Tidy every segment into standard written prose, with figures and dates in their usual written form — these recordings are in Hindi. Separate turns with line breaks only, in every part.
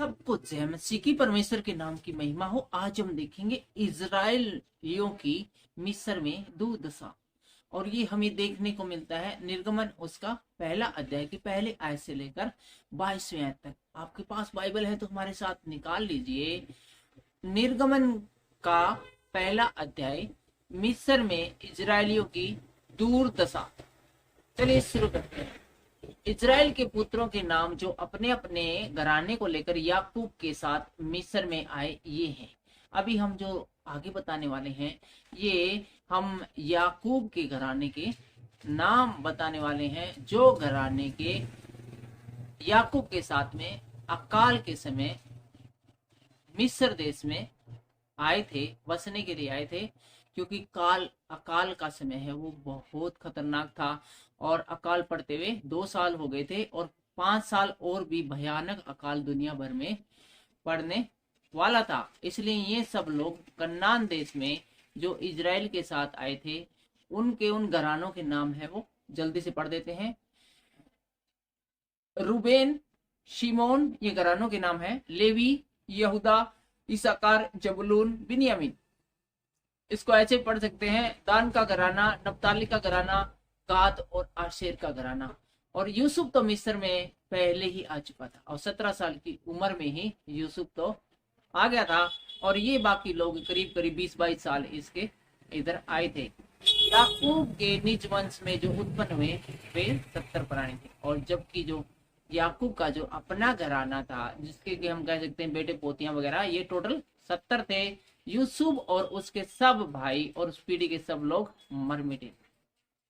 सबको जय मसीह की, परमेश्वर के नाम की महिमा हो। आज हम देखेंगे इजराइलियों की मिस्र में दुर्दशा, और ये हमें देखने को मिलता है निर्गमन उसका पहला अध्याय की पहले आयत से लेकर 22वें आयत तक। आपके पास बाइबल है तो हमारे साथ निकाल लीजिए। निर्गमन का पहला अध्याय, मिस्र में इजरायलियों की दुर्दशा। चलिए शुरू करते हैं। इजराइल के पुत्रों के नाम जो अपने अपने घराने को लेकर याकूब के साथ मिस्र में आए, ये हैं। अभी हम जो आगे बताने वाले हैं, ये हम याकूब के घराने के नाम बताने वाले हैं, जो घराने के याकूब के साथ में अकाल के समय मिस्र देश में आए थे, बसने के लिए आए थे। क्योंकि अकाल का समय है वो बहुत खतरनाक था, और अकाल पड़ते हुए 2 साल हो गए थे, और 5 साल और भी भयानक अकाल दुनिया भर में पड़ने वाला था। इसलिए ये सब लोग कन्नान देश में जो इजराइल के साथ आए थे, उनके उन घरानों के नाम है वो जल्दी से पढ़ देते हैं। रूबेन, शिमोन, ये घरानों के नाम है। लेवी, यहूदा, इसाकार, जबूलून, बिन्यामीन। इसको ऐसे पढ़ सकते हैं, दान का घराना, नप्ताली का घराना, गाद और आशेर का घराना। और यूसुफ तो मिस्र में पहले ही आ चुका था, और 17 साल की उम्र में ही यूसुफ तो आ गया था। और ये बाकी लोग करीब करीब 20-22 साल इसके इधर आए थे। याकूब के निज वंश में जो उत्पन्न हुए वे 70 प्राणी थे। और जबकि जो याकूब का जो अपना घराना था, जिसके कि हम कह सकते हैं बेटे पोतियां वगैरह, ये टोटल 70 थे। यूसुफ और उसके सब भाई और उस पीढ़ी के सब लोग मर मिटे।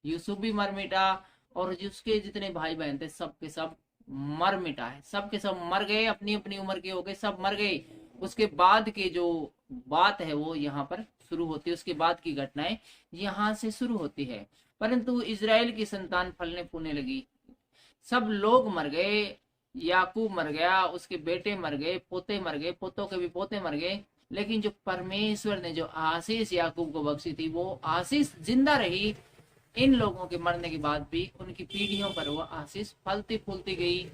यूसुफ भी मर मिटा, और उसके जितने भाई बहन थे सब के सब मर मिटा है। सब के सब मर गए, अपनी अपनी उम्र के हो गए, सब मर गए। उसके बाद के जो बात है वो यहाँ पर शुरू होती है, उसके बाद की घटनाएं यहाँ से शुरू होती है। परंतु इजराइल की संतान फलने फूलने लगी, सब लोग मर गए। याकूब मर गया, उसके बेटे मर गए, पोते मर गए, पोतों के भी पोते मर गए। लेकिन जो परमेश्वर ने जो आशीष याकूब को बख्शी थी, वो आशीष जिंदा रही। इन लोगों के मरने के बाद भी उनकी पीढ़ियों पर वो आशीष फलती फूलती गई,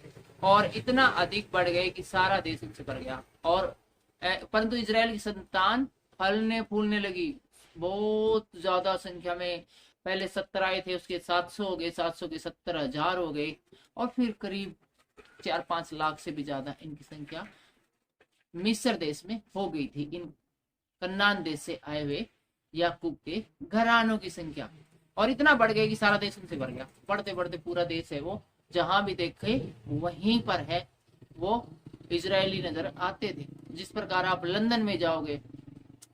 और इतना अधिक बढ़ गए कि सारा देश उनसे भर गया। और परंतु इजराइल की संतान फलने फूलने लगी बहुत ज्यादा संख्या में। पहले 70 आए थे, उसके 700 हो गए, 700 के 70,000 हो गए, और फिर करीब 4-5 लाख से भी ज्यादा इनकी संख्या मिस्र देश में हो गई थी। इन कन्नान देश से आए हुए याकूब के घरानों की संख्या, और इतना बढ़ गया कि सारा देश उनसे भर गया। बढ़ते बढ़ते पूरा देश है वो, जहां भी देखे वहीं पर है वो इजरायली नजर आते थे। जिस प्रकार आप लंदन में जाओगे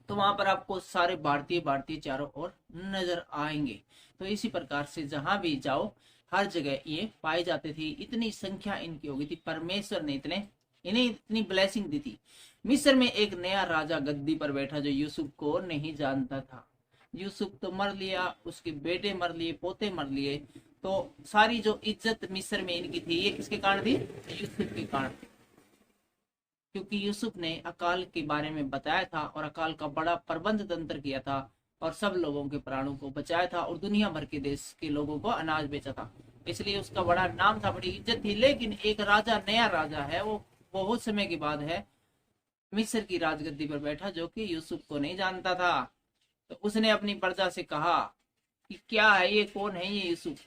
तो वहां पर आपको सारे भारतीय भारतीय चारों ओर नजर आएंगे। तो इसी प्रकार से जहां भी जाओ हर जगह ये पाए जाते थे। इतनी संख्या इनकी हो गई थी, परमेश्वर ने इन्हें इतनी ब्लेसिंग दी थी। मिस्र में एक नया राजा गद्दी पर बैठा जो यूसुफ को नहीं जानता था। यूसुफ तो मर लिया, उसके बेटे मर लिए, पोते मर लिए, तो सारी जो इज्जत मिस्र में इनकी थी ये किसके कारण थी? यूसुफ के कारण। क्योंकि यूसुफ ने अकाल के बारे में बताया था, और अकाल का बड़ा प्रबंध तंत्र किया था, और सब लोगों के प्राणों को बचाया था, और दुनिया भर के देश के लोगों को अनाज बेचा था। इसलिए उसका बड़ा नाम था, बड़ी इज्जत थी। लेकिन एक राजा, नया राजा है, वो बहुत समय के बाद है मिस्र की राजगद्दी पर बैठा, जो कि यूसुफ को नहीं जानता था। तो उसने अपनी प्रजा से कहा कि क्या है ये, कौन है ये यूसुफ,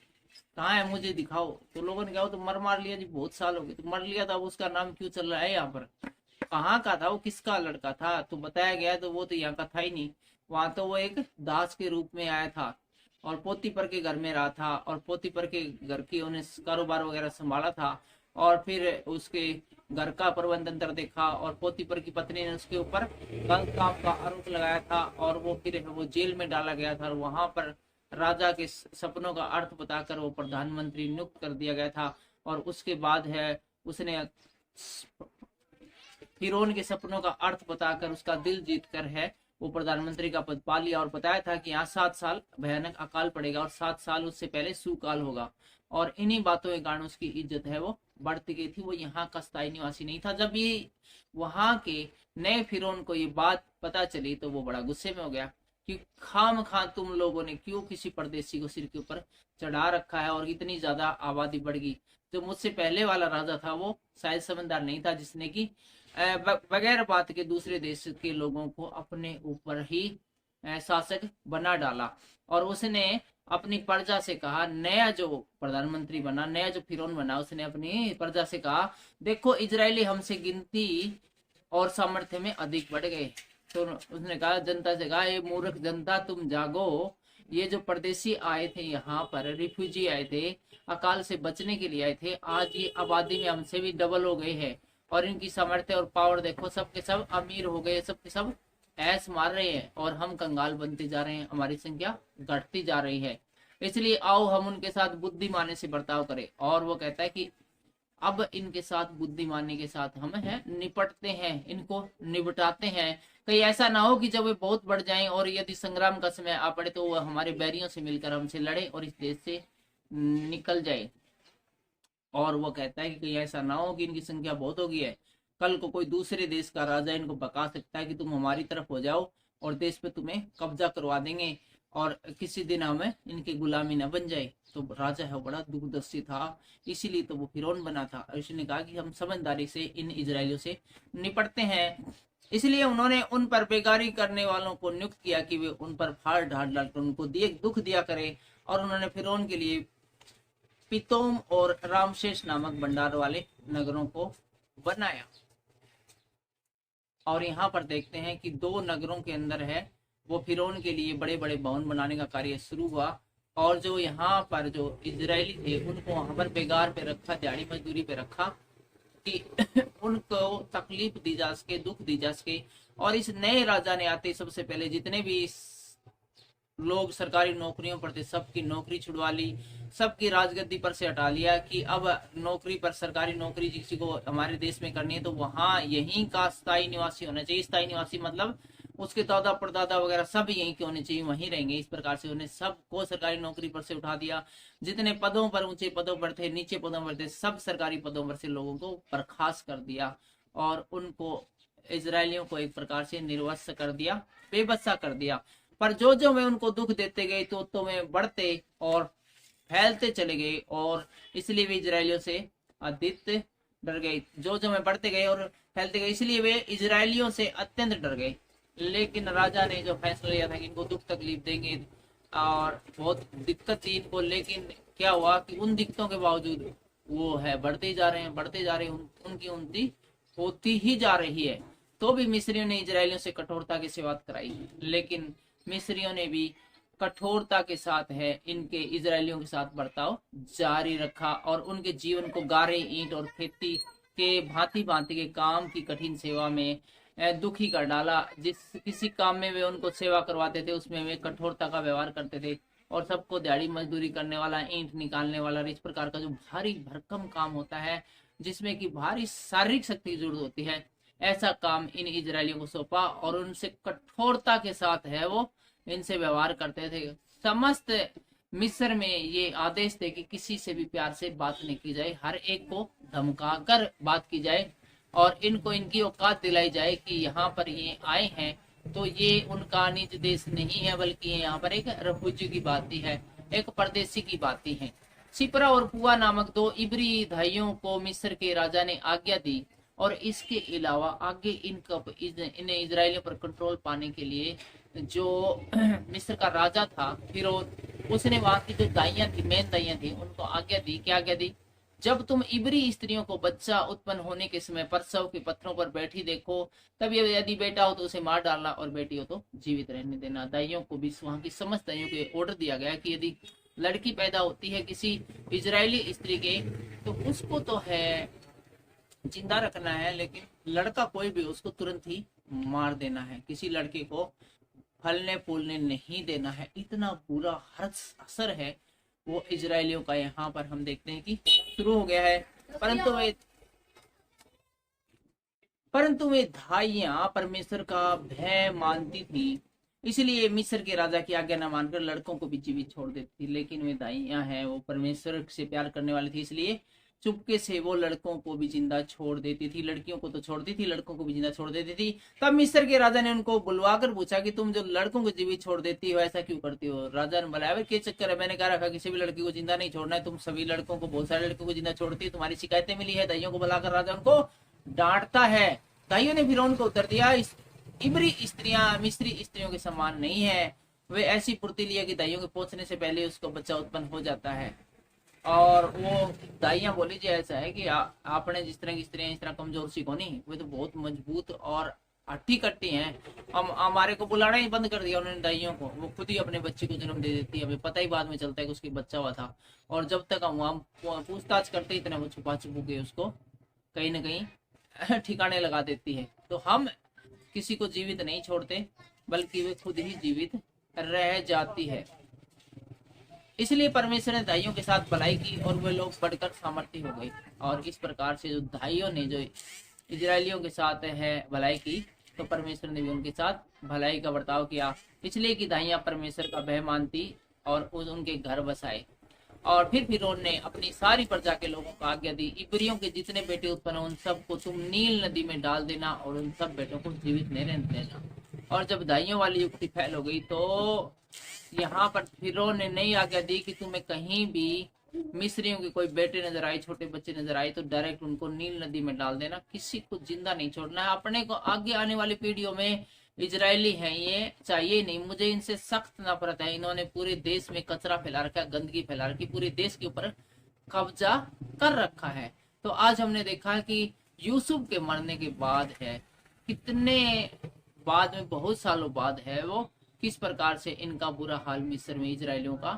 कहाँ है, मुझे दिखाओ। तो लोगों ने कहा तो मर लिया जी, बहुत साल हो गए। तो मर लिया था, अब उसका नाम क्यों चल रहा है यहाँ पर? कहाँ का था वो, किसका लड़का था? तो बताया गया तो वो तो यहाँ का था ही नहीं। वहां तो वो एक दास के रूप में आया था, और पोतीपर के घर में रहा था, और पोतीपर के घर की उन्हें कारोबार वगैरह संभाला था। और फिर उसके घर का प्रबंध तंत्र देखा, और पोतीपर की पत्नी ने उसके ऊपर गलत काम का आरोप लगाया था, और वो फिर वो जेल में डाला गया था। और वहां पर राजा के सपनों का अर्थ बताकर वो प्रधानमंत्री नियुक्त कर दिया गया था। और उसके बाद है उसने फिरौन के सपनों का अर्थ बताकर उसका दिल जीत कर है वो प्रधानमंत्री का पद पा लिया, और बताया था कि यहाँ 7 साल भयानक अकाल पड़ेगा, और 7 साल उससे पहले सुकाल होगा। और इन्हीं बातों के कारण उसकी इज्जत है वो बढ़ती गई थी। वो यहाँ का स्थायी निवासी नहीं था। जब ये वहां के नए फिरौन को ये बात पता चली तो वो बड़ा गुस्से में हो गया कि खाम खा तुम लोगों ने क्यों किसी परदेसी को सिर के ऊपर चढ़ा रखा है, और इतनी ज्यादा आबादी बढ़ गई। जो मुझसे पहले वाला राजा था वो शायद समझदार नहीं था, जिसने कि बगैर बात के दूसरे देश के लोगों को अपने ऊपर ही शासक बना डाला। और उसने अपनी प्रजा से कहा, नया जो प्रधानमंत्री बना, नया जो फिरौन बना, उसने अपनी प्रजा से कहा, देखो इजरायली हमसे गिनती और सामर्थ्य में अधिक बढ़ गए। तो उसने कहा, जनता से कहा, ये मूर्ख जनता तुम जागो, ये जो परदेशी आए थे, यहाँ पर रिफ्यूजी आए थे, अकाल से बचने के लिए आए थे, आज ये आबादी में हमसे भी डबल हो गए हैं और इनकी सामर्थ्य और पावर देखो, सब के सब अमीर हो गए, सब के सब ऐस मार रहे हैं और हम कंगाल बनते जा रहे हैं, हमारी संख्या घटती जा रही है। इसलिए आओ हम उनके साथ बुद्धिमानी से बर्ताव करें। और वो कहता है कि अब इनके साथ बुद्धिमानी के साथ हम निपटते हैं, इनको निपटाते हैं। कहीं ऐसा ना हो कि जब वे बहुत बढ़ जाएं और यदि संग्राम का समय आ पड़े तो वो हमारे बैरियों से मिलकर हमसे लड़े और इस देश से निकल जाए। और वो कहता है कि कहीं ऐसा ना हो कि इनकी संख्या बहुत हो गई है, कल को कोई दूसरे देश का राजा इनको बका सकता है कि तुम हमारी तरफ हो जाओ और देश पे तुम्हें कब्जा करवा देंगे और किसी दिन हमें इनकी गुलामी न बन जाए। तो राजा है बड़ा दूरदर्शी था, इसीलिए तो वो फिरौन बना था। उसने कहा कि हम समझदारी से इन इजरायलियों से निपटते हैं। इसलिए उन्होंने उन पर बेगारी करने वालों को नियुक्त किया कि वे उन पर फाड़ ढाल डालकर उनको दुख दिया करे। और उन्होंने फिरौन के लिए पितोम और रामशेष नामक भंडार वाले नगरों को बनाया। और यहाँ पर देखते हैं कि 2 नगरों के अंदर वो फिरौन के लिए बड़े बड़े भवन बनाने का कार्य शुरू हुआ। और जो यहाँ पर जो इजरायली थे उनको वहां पर बेगार पे रखा, दिहाड़ी मजदूरी पे रखा कि उनको तकलीफ दी जा सके, दुख दी जा सके। और इस नए राजा ने आते सबसे पहले जितने भी लोग सरकारी नौकरियों पर थे सबकी नौकरी छुड़वा ली, सबकी राजगद्दी पर से हटा लिया कि अब नौकरी पर, सरकारी नौकरी किसी को हमारे देश में करनी है तो वहां यहीं का स्थायी निवासी होना चाहिए। स्थायी निवासी मतलब उसके दादा परदादा वगैरह सब यहीं के होने चाहिए, वहीं रहेंगे। इस प्रकार से उन्हें सबको सरकारी नौकरी पर से उठा दिया। जितने पदों पर, ऊंचे पदों पर थे, नीचे पदों पर थे, सब सरकारी पदों पर से लोगों को बर्खास्त कर दिया और उनको, इजरायलियों को एक प्रकार से निर्वस्त्र कर दिया, बेबसा कर दिया। पर जो जो वे उनको दुख देते गए तो वे बढ़ते और फैलते चले गए और इसलिए वे इजरायलियों से अधिक डर गए। जो जो वे बढ़ते गए और फैलते गए इसलिए वे इजरायलियों से अत्यंत डर गए। लेकिन राजा ने जो फैसला लिया था कि इनको दुख तकलीफ देंगे और बहुत दिक्कत थी इनको, लेकिन क्या हुआ कि उन दिक्कतों के बावजूद वो बढ़ते ही जा रहे हैं, बढ़ते जा रहे हैं, उनकी उन्नति होती ही जा रही है। तो भी मिस्रियों ने इजरायलियों से कठोरता की सेवा कराई, लेकिन मिस्रियों ने भी कठोरता के साथ इनके इजरायलियों के साथ बर्ताव जारी रखा और उनके जीवन को गारे, ईंट और खेती के भांति भांति के काम की कठिन सेवा में दुखी कर डाला। जिस किसी काम में वे उनको सेवा करवाते थे उसमें वे कठोरता का व्यवहार करते थे और सबको दिहाड़ी मजदूरी करने वाला, ईंट निकालने वाला, इस प्रकार का जो भारी भरकम काम होता है जिसमें कि भारी शारीरिक शक्ति की जरूरत होती है, ऐसा काम इन इजरायलियों को सौंपा और उनसे कठोरता के साथ वो इनसे व्यवहार करते थे। समस्त मिस्र में ये आदेश थे कि किसी से भी प्यार से बात नहीं की जाए, हर एक को धमका कर बात की जाए और इनको इनकी औकात दिलाई जाए कि यहाँ पर ये आए हैं तो ये उनका निज देश नहीं है, बल्कि यहाँ पर एक रिफ्यूजी की बात है, एक परदेशी की बात है। सिपरा और पुआ नामक 2 इब्री भाइयों को मिस्र के राजा ने आज्ञा दी और इसके अलावा आगे इन इजरायलियों पर कंट्रोल पाने के लिए जो मिस्र का राजा था फिरौन, उसने वहां की जो दाइयां थी, मेन दाइयां थी, उनको आज्ञा दी। क्या आज्ञा दी? जब तुम इब्री स्त्रियों को बच्चा उत्पन्न होने के समय प्रसव के पत्थरों पर बैठी देखो, तब यदि बेटा हो तो उसे मार डालना और बेटी हो तो जीवित रहने देना। दाइयों को भी, वहां की समस्त दाइयों को ऑर्डर दिया गया कि यदि लड़की पैदा होती है किसी इजरायली स्त्री के तो उसको तो जिंदा रखना है, लेकिन लड़का कोई भी उसको तुरंत ही मार देना है, किसी लड़के को फलने फूलने नहीं देना है। इतना बुरा असर है वो इजरायलियों का यहाँ पर हम देखते हैं कि शुरू हो गया है। परंतु वे धाइयां परमेश्वर का भय मानती थी, इसलिए मिस्र के राजा की आज्ञा न मानकर लड़कों को भी जीवित छोड़ देती थी। लेकिन वे दाइयां वो परमेश्वर से प्यार करने वाली थी, इसलिए चुपके से वो लड़कों को भी जिंदा छोड़ देती थी, लड़कियों को तो छोड़ती थी, लड़कों को भी जिंदा छोड़ देती थी। तब मिस्र के राजा ने उनको बुलवाकर पूछा कि तुम जो लड़कों को जीवित छोड़ देती हो ऐसा क्यों करती हो। राजा ने बोला क्या चक्कर है, मैंने कहा रखा किसी भी लड़की को जिंदा नहीं छोड़ना है, तुम सभी लड़कों को, बहुत सारे लड़कों को जिंदा छोड़ती है, तुम्हारी शिकायतें मिली है। दाइयों को बुलाकर राजा उनको डांटता है। दाइयों ने फिर उनको उत्तर दिया, इब्री स्त्रियां मिस्री स्त्रियों के समान नहीं है, वे ऐसी फुर्तीली है कि दाइयों के पहुंचने से पहले उसको बच्चा उत्पन्न हो जाता है। और वो दाइयां बोली जी ऐसा है कि आपने जिस तरह की स्त्रियां इस तरह कमजोर सी को नहीं, वे तो बहुत मजबूत और हट्टी कट्टी हैं, हम हमारे को बुलाना ही बंद कर दिया उन्होंने दाइयों को। वो खुद ही अपने बच्चे को जन्म दे देती है, हमें पता ही बाद में चलता है कि उसकी बच्चा हुआ था, और जब तक हम पूछताछ करते इतने वो छुपा छुपू के उसको कहीं ना कहीं ठिकाने लगा देती है। तो हम किसी को जीवित नहीं छोड़ते, बल्कि वे खुद ही जीवित रह जाती है। इसलिए परमेश्वर ने दाइयों के साथ भलाई की और वे लोग बढ़कर सामर्थ्य हो गए। और इस प्रकार से जो दाइयों ने जो इजरायलियों के साथ है भलाई की, तो परमेश्वर ने भी उनके साथ भलाई का बर्ताव किया, इसलिए कि दाइयां परमेश्वर का भय मानती और उनके घर बसाए। और फिर फिरौन ने अपनी सारी प्रजा के लोगों को आज्ञा दी, इब्रियों के जितने बेटे उत्पन्न उन सबको तुम नील नदी में डाल देना और उन सब बेटों को जीवित नहीं रहने देना। और जब दाइयों वाली युक्ति फैल हो गई, तो यहाँ पर फिरौन ने नई आज्ञा दी कि तुम्हें कहीं भी मिस्रियों के कोई बेटे नजर आए, छोटे बच्चे नजर आए, तो डायरेक्ट उनको नील नदी में डाल देना, किसी को जिंदा नहीं छोड़ना है। अपने को आगे आने वाली पीढ़ियों में इजरायली हैं ये चाहिए नहीं, मुझे इनसे सख्त नफरत है, इन्होंने पूरे देश में कचरा फैला रखा है, गंदगी फैला रखी, पूरे देश के ऊपर कब्जा कर रखा है। तो आज हमने देखा कि यूसुफ के मरने के बाद है, कितने बाद में, बहुत सालों बाद है वो, किस प्रकार से इनका बुरा हाल मिस्र में इजरायलियों का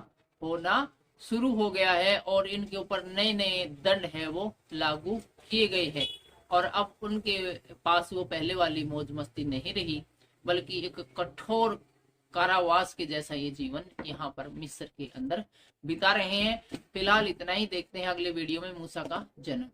होना शुरू हो गया है और इनके ऊपर नए नए दंड है वो लागू किए गए हैं। और अब उनके पास वो पहले वाली मौज मस्ती नहीं रही, बल्कि एक कठोर कारावास के जैसा ये जीवन यहाँ पर मिस्र के अंदर बिता रहे हैं। फिलहाल इतना ही, देखते हैं अगले वीडियो में मूसा का जन्म।